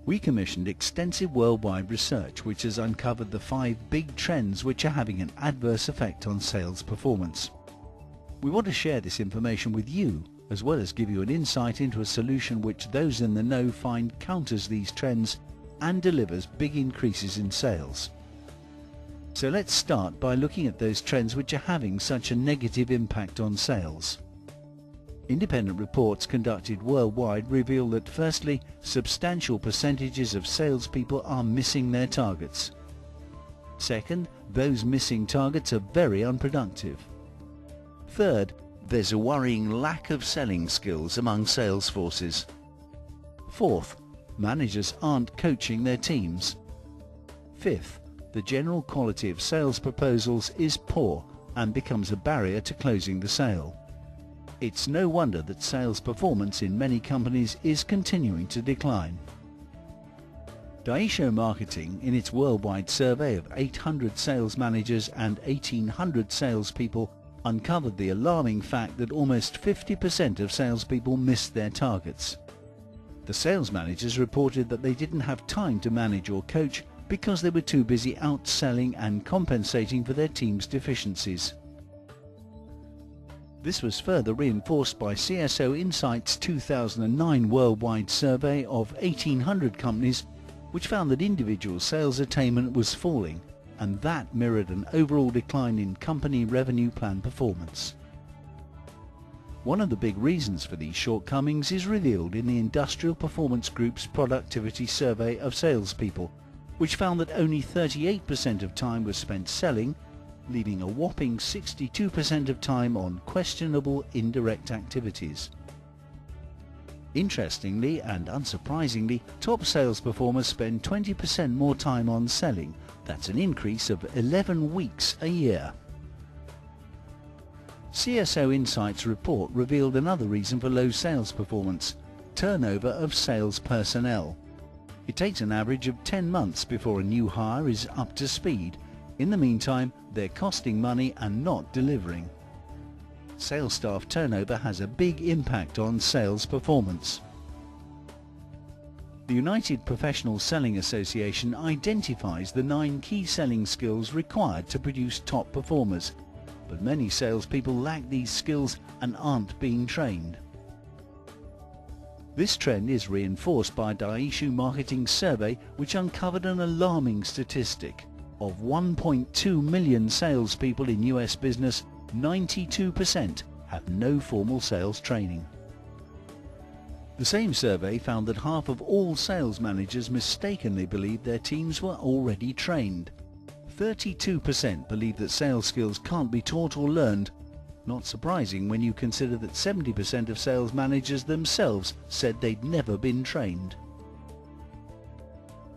We commissioned extensive worldwide research which has uncovered the 5 big trends which are having an adverse effect on sales performance. We want to share this information with you, as well as give you an insight into a solution which those in the know find counters these trends and delivers big increases in sales. So let's start by looking at those trends which are having such a negative impact on sales. Independent reports conducted worldwide reveal that firstly, substantial percentages of salespeople are missing their targets. Second, those missing targets are very unproductive. Third, there's a worrying lack of selling skills among sales forces. Fourth, managers aren't coaching their teams. Fifth, the general quality of sales proposals is poor and becomes a barrier to closing the sale. It's no wonder that sales performance in many companies is continuing to decline. Daisho Marketing, in its worldwide survey of 800 sales managers and 1,800 salespeople, uncovered the alarming fact that almost 50% of salespeople missed their targets. The sales managers reported that they didn't have time to manage or coach because they were too busy outselling and compensating for their team's deficiencies. This was further reinforced by CSO Insight's 2009 worldwide survey of 1,800 companies, which found that individual sales attainment was falling, and that mirrored an overall decline in company revenue plan performance. One of the big reasons for these shortcomings is revealed in the Industrial Performance Group's productivity survey of salespeople, which found that only 38% of time was spent selling, leaving a whopping 62% of time on questionable indirect activities. Interestingly and unsurprisingly, top sales performers spend 20% more time on selling. That's an increase of 11 weeks a year. CSO Insight's report revealed another reason for low sales performance: turnover of sales personnel. It takes an average of 10 months before a new hire is up to speed. In the meantime, they're costing money and not delivering. Sales staff turnover has a big impact on sales performance. The United Professional Selling Association identifies the 9 key selling skills required to produce top performers, but many salespeople lack these skills and aren't being trained. This trend is reinforced by Daisho Marketing's survey, which uncovered an alarming statistic. Of 1.2 million salespeople in US business, 92% have no formal sales training. The same survey found that half of all sales managers mistakenly believed their teams were already trained. 32% believe that sales skills can't be taught or learned. Not surprising when you consider that 70% of sales managers themselves said they'd never been trained.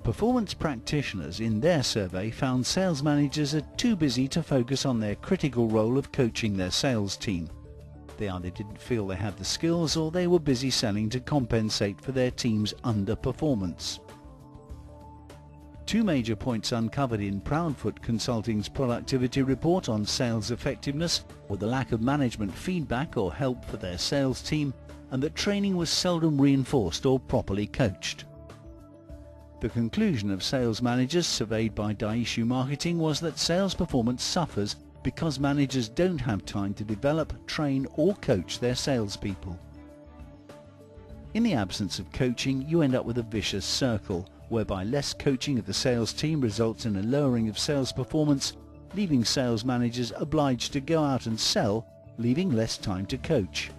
Performance practitioners in their survey found sales managers are too busy to focus on their critical role of coaching their sales team. They either didn't feel they had the skills or they were busy selling to compensate for their team's underperformance. 2 major points uncovered in Proudfoot Consulting's productivity report on sales effectiveness were the lack of management feedback or help for their sales team, and that training was seldom reinforced or properly coached. The conclusion of sales managers surveyed by Daisho Marketing was that sales performance suffers because managers don't have time to develop, train or coach their salespeople. In the absence of coaching, you end up with a vicious circle, whereby less coaching of the sales team results in a lowering of sales performance, leaving sales managers obliged to go out and sell, leaving less time to coach.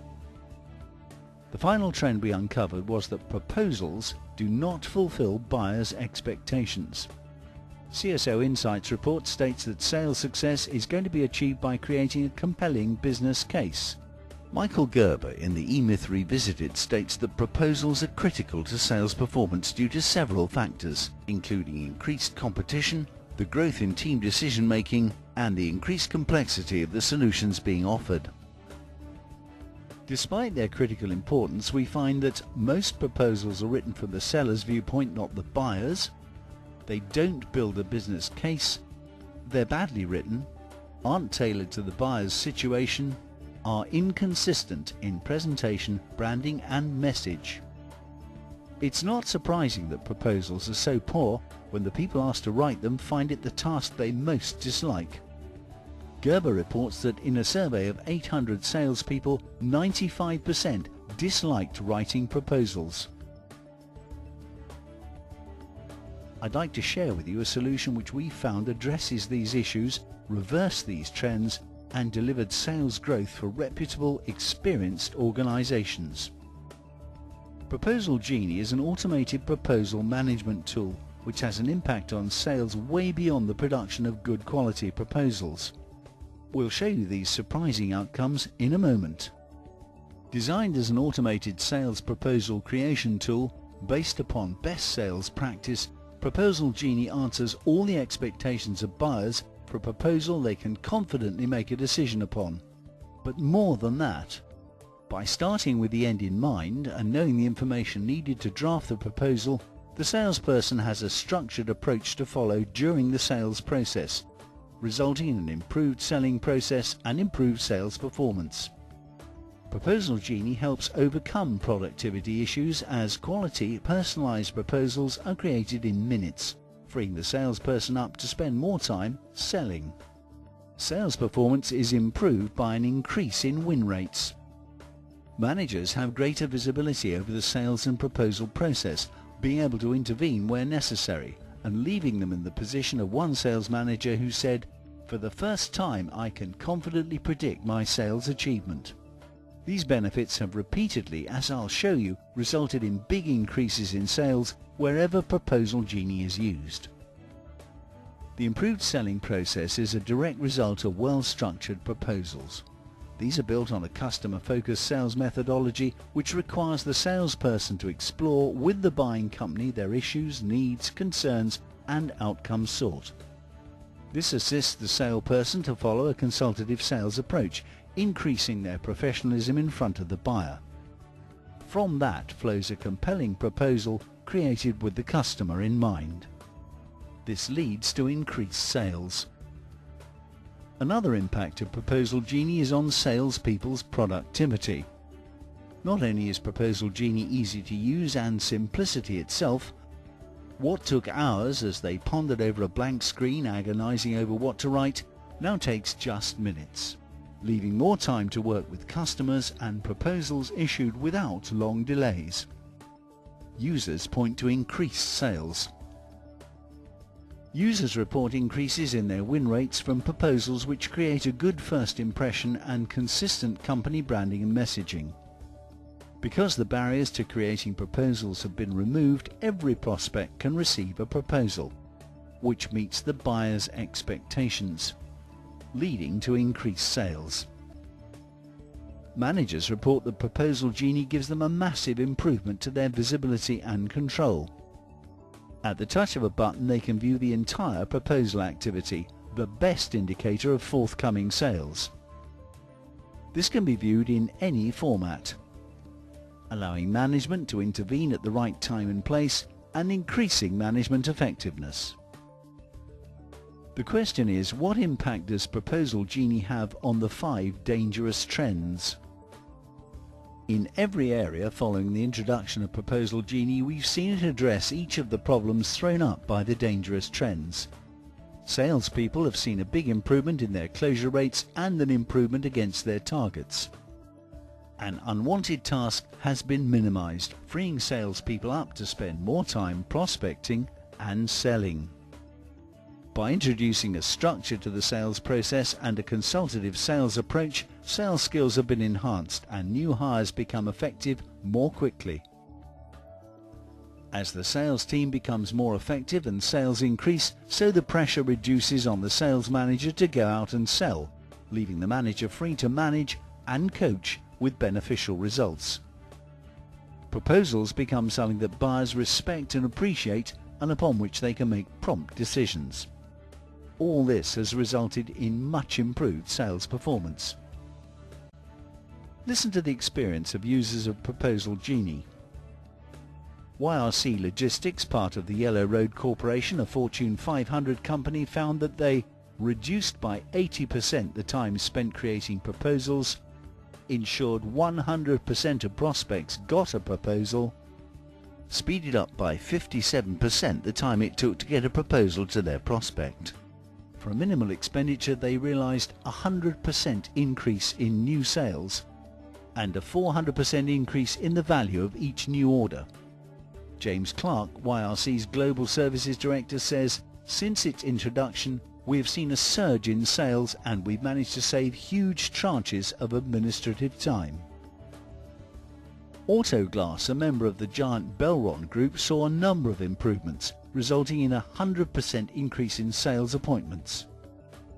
The final trend we uncovered was that proposals do not fulfill buyers' expectations. CSO Insight's report states that sales success is going to be achieved by creating a compelling business case. Michael Gerber in the E-Myth Revisited states that proposals are critical to sales performance due to several factors, including increased competition, the growth in team decision-making, and the increased complexity of the solutions being offered. Despite their critical importance, we find that most proposals are written from the seller's viewpoint, not the buyer's. They don't build a business case, they're badly written, aren't tailored to the buyer's situation, are inconsistent in presentation, branding and message. It's not surprising that proposals are so poor when the people asked to write them find it the task they most dislike. Gerber reports that in a survey of 800 salespeople, 95% disliked writing proposals. I'd like to share with you a solution which we found addresses these issues, reversed these trends, and delivered sales growth for reputable, experienced organizations. ProposalGENie is an automated proposal management tool which has an impact on sales way beyond the production of good quality proposals. We'll show you these surprising outcomes in a moment. Designed as an automated sales proposal creation tool based upon best sales practice, ProposalGENie answers all the expectations of buyers for a proposal they can confidently make a decision upon. But more than that, by starting with the end in mind and knowing the information needed to draft the proposal, the salesperson has a structured approach to follow during the sales process, resulting in an improved selling process and improved sales performance. ProposalGENie helps overcome productivity issues as quality, personalized proposals are created in minutes, freeing the salesperson up to spend more time selling. Sales performance is improved by an increase in win rates. Managers have greater visibility over the sales and proposal process, being able to intervene where necessary, and leaving them in the position of one sales manager who said, "For the first time I can confidently predict my sales achievement." These benefits have repeatedly, as I'll show you, resulted in big increases in sales wherever ProposalGENie is used. The improved selling process is a direct result of well-structured proposals. These are built on a customer-focused sales methodology which requires the salesperson to explore with the buying company their issues, needs, concerns, and outcomes sought. This assists the salesperson to follow a consultative sales approach, increasing their professionalism in front of the buyer. From that flows a compelling proposal created with the customer in mind. This leads to increased sales. Another impact of ProposalGENie is on salespeople's productivity. Not only is ProposalGENie easy to use and simplicity itself, what took hours as they pondered over a blank screen agonizing over what to write now takes just minutes, leaving more time to work with customers and proposals issued without long delays. Users point to increased sales. Users report increases in their win rates from proposals which create a good first impression and consistent company branding and messaging. Because the barriers to creating proposals have been removed, every prospect can receive a proposal, which meets the buyer's expectations, leading to increased sales. Managers report that ProposalGENie gives them a massive improvement to their visibility and control. At the touch of a button they can view the entire proposal activity, the best indicator of forthcoming sales. This can be viewed in any format, allowing management to intervene at the right time and place and increasing management effectiveness. The question is, what impact does ProposalGENie have on the 5 dangerous trends? In every area following the introduction of ProposalGENie, we've seen it address each of the problems thrown up by the dangerous trends. Salespeople have seen a big improvement in their closure rates and an improvement against their targets. An unwanted task has been minimized, freeing salespeople up to spend more time prospecting and selling. By introducing a structure to the sales process and a consultative sales approach, sales skills have been enhanced and new hires become effective more quickly. As the sales team becomes more effective and sales increase, so the pressure reduces on the sales manager to go out and sell, leaving the manager free to manage and coach with beneficial results. Proposals become something that buyers respect and appreciate, and upon which they can make prompt decisions. All this has resulted in much improved sales performance. Listen to the experience of users of ProposalGENie. YRC Logistics, part of the Yellow Road Corporation, a Fortune 500 company, found that they reduced by 80% the time spent creating proposals, ensured 100% of prospects got a proposal, speeded up by 57% the time it took to get a proposal to their prospect. For a minimal expenditure, they realized a 100% increase in new sales and a 400% increase in the value of each new order. James Clark, YRC's Global Services Director, says, since its introduction, we have seen a surge in sales and we've managed to save huge tranches of administrative time. Autoglass, a member of the giant Belron Group, saw a number of improvements, resulting in a 100% increase in sales appointments.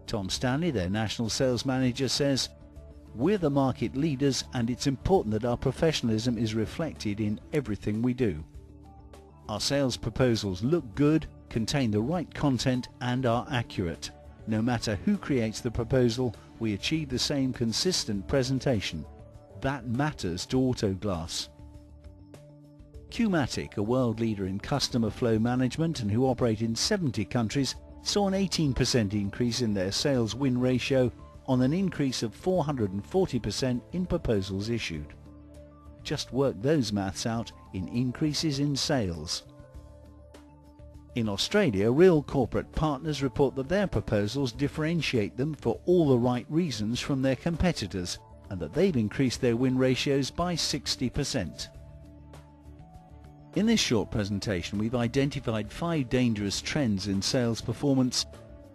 Tom Stanley, their national sales manager, says, we're the market leaders and it's important that our professionalism is reflected in everything we do. Our sales proposals look good, contain the right content and are accurate. No matter who creates the proposal, we achieve the same consistent presentation. That matters to Autoglass. Qmatic, a world leader in customer flow management and who operate in 70 countries, saw an 18% increase in their sales win ratio on an increase of 440% in proposals issued. Just work those maths out in increases in sales. In Australia, real corporate partners report that their proposals differentiate them for all the right reasons from their competitors and that they've increased their win ratios by 60%. In this short presentation, we've identified 5 dangerous trends in sales performance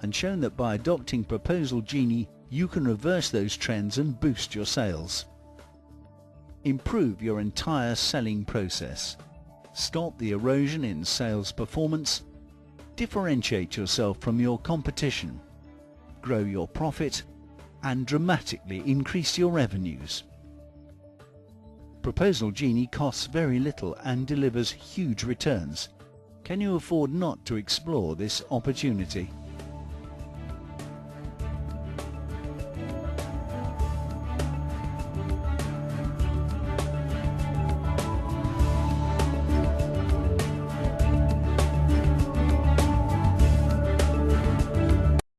and shown that by adopting ProposalGENie, you can reverse those trends and boost your sales. Improve your entire selling process. Stop the erosion in sales performance. Differentiate yourself from your competition. Grow your profit and dramatically increase your revenues. ProposalGENie costs very little and delivers huge returns. Can you afford not to explore this opportunity?